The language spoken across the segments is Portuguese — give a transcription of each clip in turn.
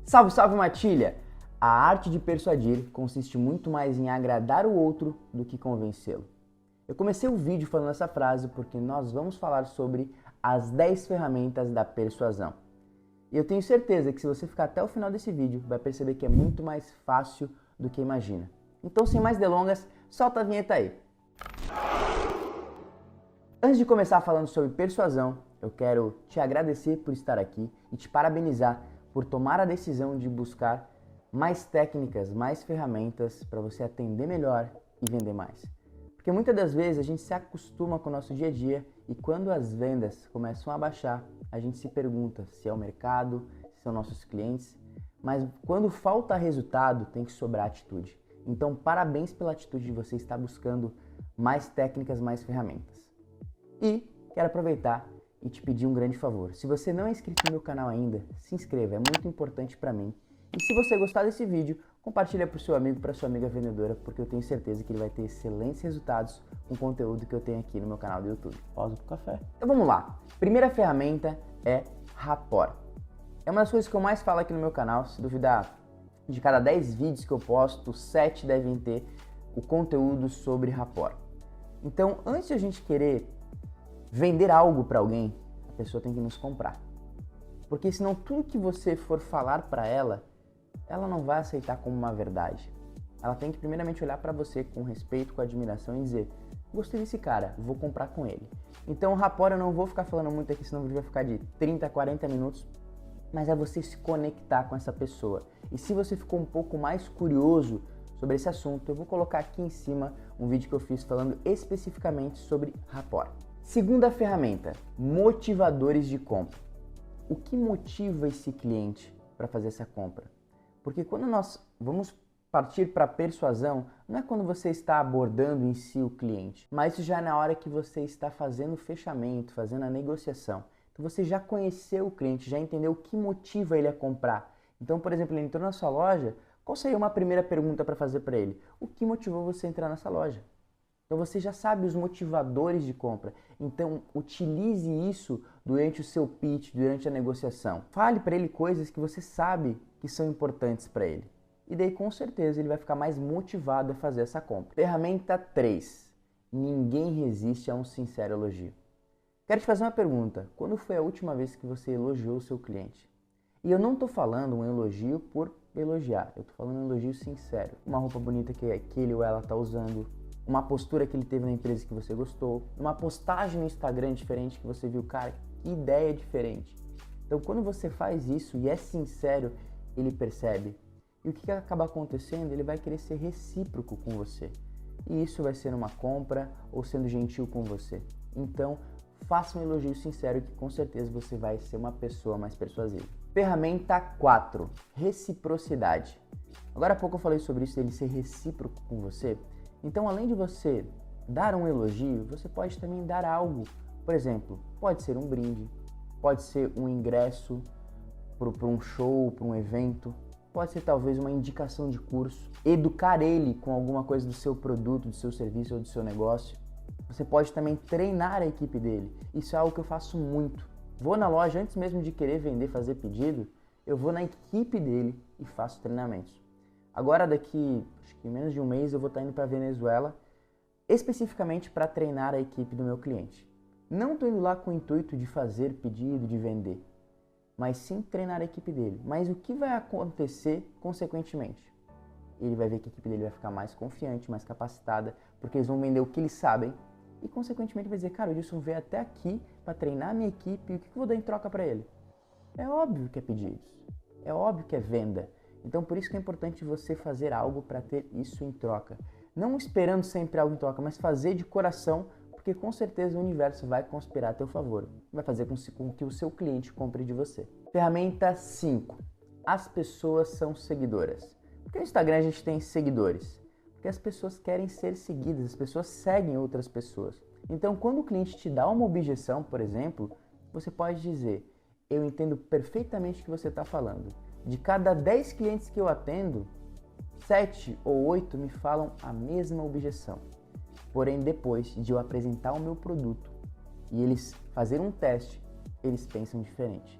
Salve, salve Matilha! A arte de persuadir consiste muito mais em agradar o outro do que convencê-lo. Eu comecei o vídeo falando essa frase porque nós vamos falar sobre as 10 ferramentas da persuasão. E eu tenho certeza que se você ficar até o final desse vídeo, vai perceber que é muito mais fácil do que imagina. Então, sem mais delongas, solta a vinheta aí! Antes de começar falando sobre persuasão, eu quero te agradecer por estar aqui e te parabenizar por tomar a decisão de buscar mais técnicas, mais ferramentas para você atender melhor e vender mais. Porque muitas das vezes a gente se acostuma com o nosso dia a dia e quando as vendas começam a baixar, a gente se pergunta se é o mercado, se são nossos clientes, mas quando falta resultado tem que sobrar atitude. Então parabéns pela atitude de você estar buscando mais técnicas, mais ferramentas. E quero aproveitar e te pedir um grande favor. Se você não é inscrito no meu canal ainda, se inscreva, é muito importante para mim. E se você gostar desse vídeo, compartilha para o seu amigo, para sua amiga vendedora, porque eu tenho certeza que ele vai ter excelentes resultados com o conteúdo que eu tenho aqui no meu canal do YouTube. Pausa pro café. Então vamos lá. Primeira ferramenta é rapport. É uma das coisas que eu mais falo aqui no meu canal. Se duvidar, de cada 10 vídeos que eu posto, 7 devem ter o conteúdo sobre rapport. Então, antes de a gente querer vender algo para alguém, a pessoa tem que nos comprar. Porque senão tudo que você for falar para ela não vai aceitar como uma verdade. Ela tem que primeiramente olhar para você com respeito, com admiração e dizer: gostei desse cara, vou comprar com ele. Então, rapport eu não vou ficar falando muito aqui, senão o vídeo vai ficar de 30 a 40 minutos, mas é você se conectar com essa pessoa. E se você ficou um pouco mais curioso sobre esse assunto, eu vou colocar aqui em cima um vídeo que eu fiz falando especificamente sobre rapport. Segunda ferramenta, motivadores de compra. O que motiva esse cliente para fazer essa compra? Porque quando nós vamos partir para a persuasão, não é quando você está abordando em si o cliente, mas já na hora que você está fazendo o fechamento, fazendo a negociação. Então você já conheceu o cliente, já entendeu o que motiva ele a comprar. Então, por exemplo, ele entrou na sua loja, qual seria uma primeira pergunta para fazer para ele? O que motivou você a entrar nessa loja? Então você já sabe os motivadores de compra. Então utilize isso durante o seu pitch, durante a negociação. Fale para ele coisas que você sabe que são importantes para ele. E daí com certeza ele vai ficar mais motivado a fazer essa compra. Ferramenta 3. Ninguém resiste a um sincero elogio. Quero te fazer uma pergunta. Quando foi a última vez que você elogiou o seu cliente? E eu não estou falando um elogio por elogiar. Eu estou falando um elogio sincero. Uma roupa bonita que ele ou ela está usando, uma postura que ele teve na empresa que você gostou, uma postagem no Instagram diferente que você viu, cara, que ideia diferente. Então, quando você faz isso e é sincero, ele percebe. E o que acaba acontecendo? Ele vai querer ser recíproco com você. E isso vai ser numa compra ou sendo gentil com você. Então, faça um elogio sincero que com certeza você vai ser uma pessoa mais persuasiva. Ferramenta 4, reciprocidade. Agora há pouco eu falei sobre isso, ele ser recíproco com você. Então, além de você dar um elogio, você pode também dar algo. Por exemplo, pode ser um brinde, pode ser um ingresso para um show, para um evento, pode ser talvez uma indicação de curso, educar ele com alguma coisa do seu produto, do seu serviço ou do seu negócio. Você pode também treinar a equipe dele. Isso é algo que eu faço muito. Vou na loja, antes mesmo de querer vender, fazer pedido, eu vou na equipe dele e faço treinamentos. Agora daqui, acho que menos de um mês, eu vou estar indo para a Venezuela, especificamente para treinar a equipe do meu cliente. Não estou indo lá com o intuito de fazer pedido, de vender, mas sim treinar a equipe dele. Mas o que vai acontecer consequentemente? Ele vai ver que a equipe dele vai ficar mais confiante, mais capacitada, porque eles vão vender o que eles sabem e consequentemente vai dizer: cara, o Edilson veio até aqui para treinar a minha equipe e o que eu vou dar em troca para ele? É óbvio que é pedidos, é óbvio que é venda. Então, por isso que é importante você fazer algo para ter isso em troca. Não esperando sempre algo em troca, mas fazer de coração, porque com certeza o universo vai conspirar a teu favor. Vai fazer com que o seu cliente compre de você. Ferramenta 5. As pessoas são seguidoras. Por que no Instagram a gente tem seguidores? Porque as pessoas querem ser seguidas, as pessoas seguem outras pessoas. Então, quando o cliente te dá uma objeção, por exemplo, você pode dizer: eu entendo perfeitamente o que você está falando. De cada 10 clientes que eu atendo, 7 ou 8 me falam a mesma objeção. Porém, depois de eu apresentar o meu produto e eles fazerem um teste, eles pensam diferente.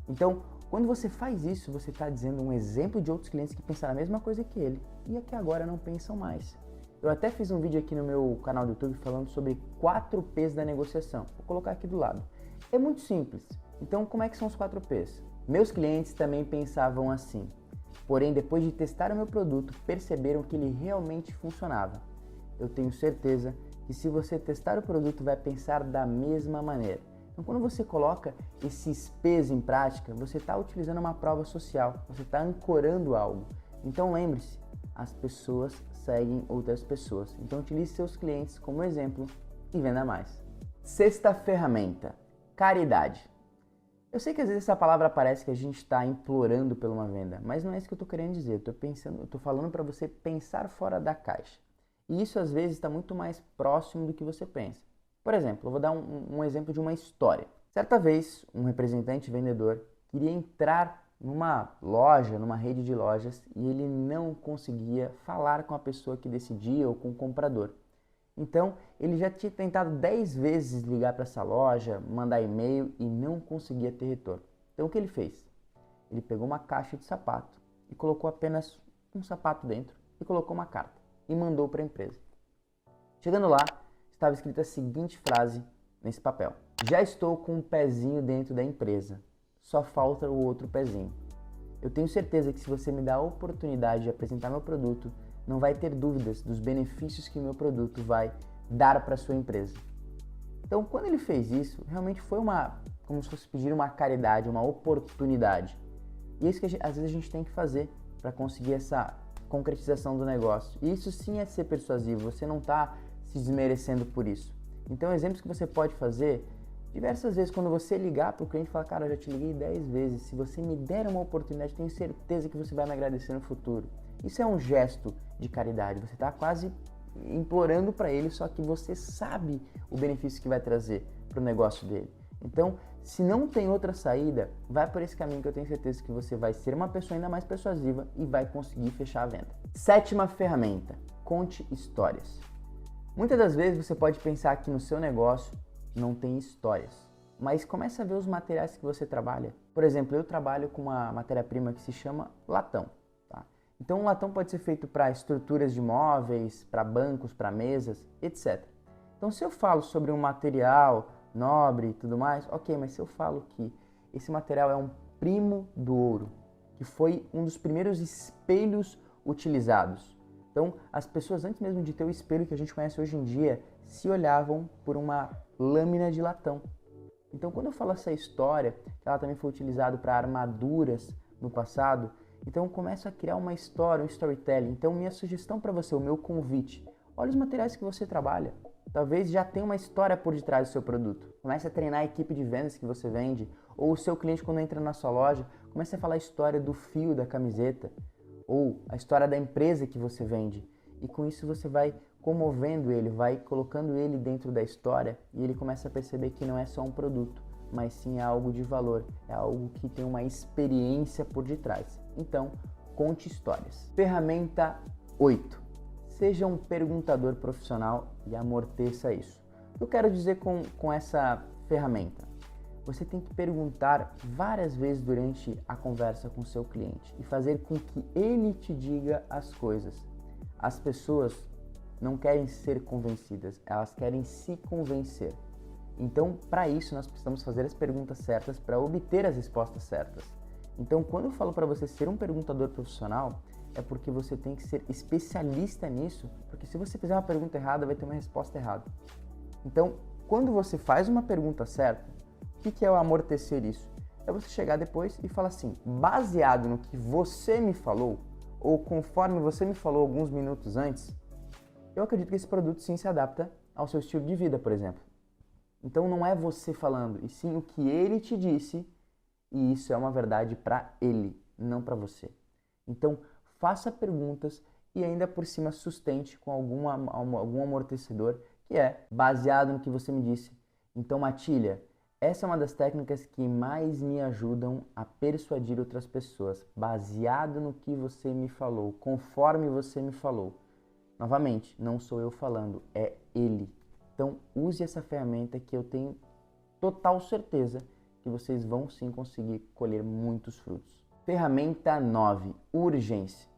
Então, Quando você faz isso, você está dizendo um exemplo de outros clientes que pensaram a mesma coisa que ele e que agora não pensam mais. Eu até fiz um vídeo aqui no meu canal do YouTube falando sobre 4 P's da negociação. Vou colocar aqui do lado. É muito simples. Então, como é que são os 4 P's? Meus clientes também pensavam assim. Porém, depois de testar o meu produto, perceberam que ele realmente funcionava. Eu tenho certeza que se você testar o produto, vai pensar da mesma maneira. Então, quando você coloca esses P's em prática, você está utilizando uma prova social, você está ancorando algo. Então, lembre-se, as pessoas seguem outras pessoas. Então, utilize seus clientes como exemplo e venda mais. Sexta ferramenta, caridade. Eu sei que às vezes essa palavra parece que a gente está implorando por uma venda, mas não é isso que eu estou querendo dizer. Eu estou falando para você pensar fora da caixa. E isso às vezes está muito mais próximo do que você pensa. Por exemplo, eu vou dar um exemplo de uma história. Certa vez, um representante vendedor queria entrar numa loja, numa rede de lojas, e ele não conseguia falar com a pessoa que decidia ou com o comprador. Então, ele já tinha tentado 10 vezes ligar para essa loja, mandar e-mail e não conseguia ter retorno. Então, o que ele fez? Ele pegou uma caixa de sapato e colocou apenas um sapato dentro e colocou uma carta e mandou para a empresa. Chegando lá, estava escrita a seguinte frase nesse papel: já estou com um pezinho dentro da empresa, só falta o outro pezinho. Eu tenho certeza que se você me dá a oportunidade de apresentar meu produto, não vai ter dúvidas dos benefícios que o meu produto vai dar para a sua empresa. Então, quando ele fez isso, realmente foi como se fosse pedir uma caridade, uma oportunidade. E é isso que às vezes a gente tem que fazer para conseguir essa concretização do negócio. E isso sim é ser persuasivo, você não está se desmerecendo por isso. Então, exemplos que você pode fazer diversas vezes, quando você ligar para o cliente e falar: cara, eu já te liguei 10 vezes, se você me der uma oportunidade, tenho certeza que você vai me agradecer no futuro. Isso é um gesto de caridade, você está quase implorando para ele, só que você sabe o benefício que vai trazer para o negócio dele. Então, se não tem outra saída, vai por esse caminho que eu tenho certeza que você vai ser uma pessoa ainda mais persuasiva e vai conseguir fechar a venda. Sétima ferramenta, conte histórias. Muitas das vezes você pode pensar que no seu negócio não tem histórias, mas comece a ver os materiais que você trabalha. Por exemplo, eu trabalho com uma matéria-prima que se chama latão. Então, um latão pode ser feito para estruturas de móveis, para bancos, para mesas, etc. Então, se eu falo sobre um material nobre e tudo mais, ok, mas se eu falo que esse material é um primo do ouro, que foi um dos primeiros espelhos utilizados. Então, as pessoas, antes mesmo de ter o espelho que a gente conhece hoje em dia, se olhavam por uma lâmina de latão. Então, quando eu falo essa história, que ela também foi utilizada para armaduras no passado, então começa a criar uma história, um storytelling. Então minha sugestão para você, o meu convite, olha os materiais que você trabalha. Talvez já tenha uma história por detrás do seu produto. Comece a treinar a equipe de vendas que você vende, ou o seu cliente quando entra na sua loja, comece a falar a história do fio da camiseta, ou a história da empresa que você vende. E com isso você vai comovendo ele, vai colocando ele dentro da história e ele começa a perceber que não é só um produto, mas sim é algo de valor, é algo que tem uma experiência por detrás. Então, conte histórias. Ferramenta 8. Seja um perguntador profissional e amorteça isso. O que eu quero dizer com essa ferramenta? Você tem que perguntar várias vezes durante a conversa com o seu cliente e fazer com que ele te diga as coisas. As pessoas não querem ser convencidas, elas querem se convencer. Então, para isso, nós precisamos fazer as perguntas certas para obter as respostas certas. Então, quando eu falo para você ser um perguntador profissional, é porque você tem que ser especialista nisso, porque se você fizer uma pergunta errada, vai ter uma resposta errada. Então, quando você faz uma pergunta certa, o que é o amortecer isso? É você chegar depois e falar assim: baseado no que você me falou, ou conforme você me falou alguns minutos antes, eu acredito que esse produto sim se adapta ao seu estilo de vida, por exemplo. Então não é você falando, e sim o que ele te disse, e isso é uma verdade para ele, não para você. Então faça perguntas e ainda por cima sustente com algum amortecedor que é baseado no que você me disse. Então, Matília, essa é uma das técnicas que mais me ajudam a persuadir outras pessoas, baseado no que você me falou, conforme você me falou. Novamente, não sou eu falando, é ele. Então, use essa ferramenta que eu tenho total certeza que vocês vão sim conseguir colher muitos frutos. Ferramenta 9, urgência.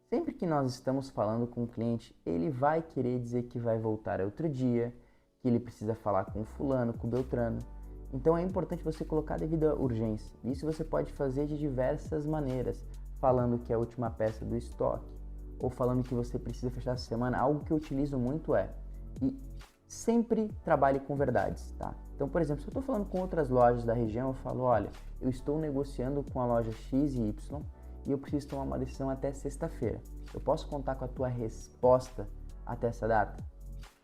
Sempre que nós estamos falando com o cliente, ele vai querer dizer que vai voltar outro dia, que ele precisa falar com o fulano, com o beltrano. Então é importante você colocar a devida urgência. Isso você pode fazer de diversas maneiras, falando que é a última peça do estoque, ou falando que você precisa fechar essa semana. Algo que eu utilizo muito e sempre trabalhe com verdades, tá? Então, por exemplo, se eu estou falando com outras lojas da região, eu falo, olha, eu estou negociando com a loja X e Y e eu preciso tomar uma decisão até sexta-feira. Eu posso contar com a tua resposta até essa data?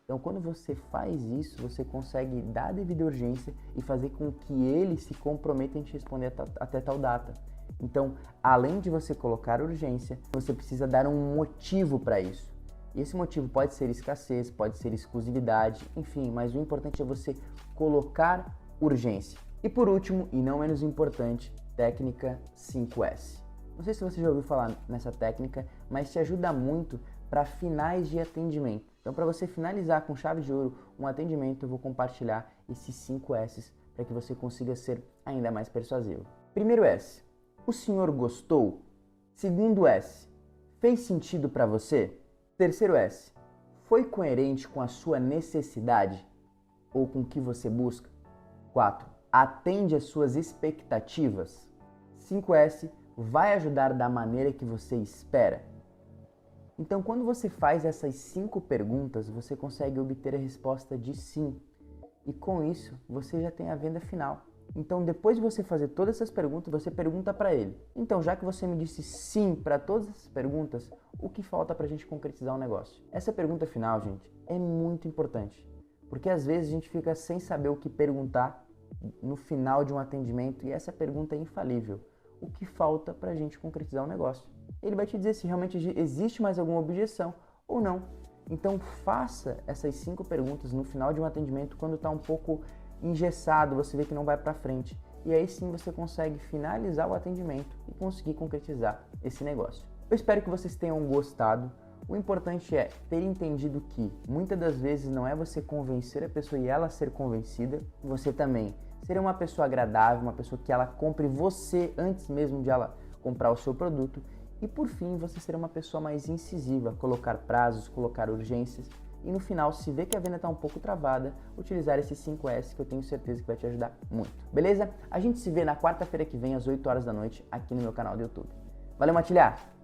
Então, quando você faz isso, você consegue dar a devida urgência e fazer com que ele se comprometa em te responder até tal data. Então, além de você colocar urgência, você precisa dar um motivo para isso. E esse motivo pode ser escassez, pode ser exclusividade, enfim, mas o importante é você colocar urgência. E por último, e não menos importante, técnica 5S. Não sei se você já ouviu falar nessa técnica, mas te ajuda muito para finais de atendimento. Então, para você finalizar com chave de ouro um atendimento, eu vou compartilhar esses 5 S's para que você consiga ser ainda mais persuasivo. Primeiro S, o senhor gostou? Segundo S, fez sentido para você? Terceiro S, foi coerente com a sua necessidade ou com o que você busca? 4, atende às suas expectativas? 5S, vai ajudar da maneira que você espera? Então, quando você faz essas 5 perguntas, você consegue obter a resposta de sim. E com isso, você já tem a venda final. Então, depois de você fazer todas essas perguntas, você pergunta para ele. Então, já que você me disse sim para todas essas perguntas, o que falta para a gente concretizar o negócio? Essa pergunta final, gente, é muito importante. Porque às vezes a gente fica sem saber o que perguntar no final de um atendimento e essa pergunta é infalível. O que falta para a gente concretizar o negócio? Ele vai te dizer se realmente existe mais alguma objeção ou não. Então faça essas 5 perguntas no final de um atendimento quando está um pouco engessado, você vê que não vai para frente. E aí sim você consegue finalizar o atendimento e conseguir concretizar esse negócio. Eu espero que vocês tenham gostado. O importante é ter entendido que muitas das vezes não é você convencer a pessoa e ela ser convencida, você também ser uma pessoa agradável, uma pessoa que ela compre você antes mesmo de ela comprar o seu produto. E por fim, você ser uma pessoa mais incisiva, colocar prazos, colocar urgências e no final, se vê que a venda está um pouco travada, utilizar esses 5S que eu tenho certeza que vai te ajudar muito. Beleza? A gente se vê na quarta-feira que vem às 8 horas da noite aqui no meu canal do YouTube. Valeu, Matilhar!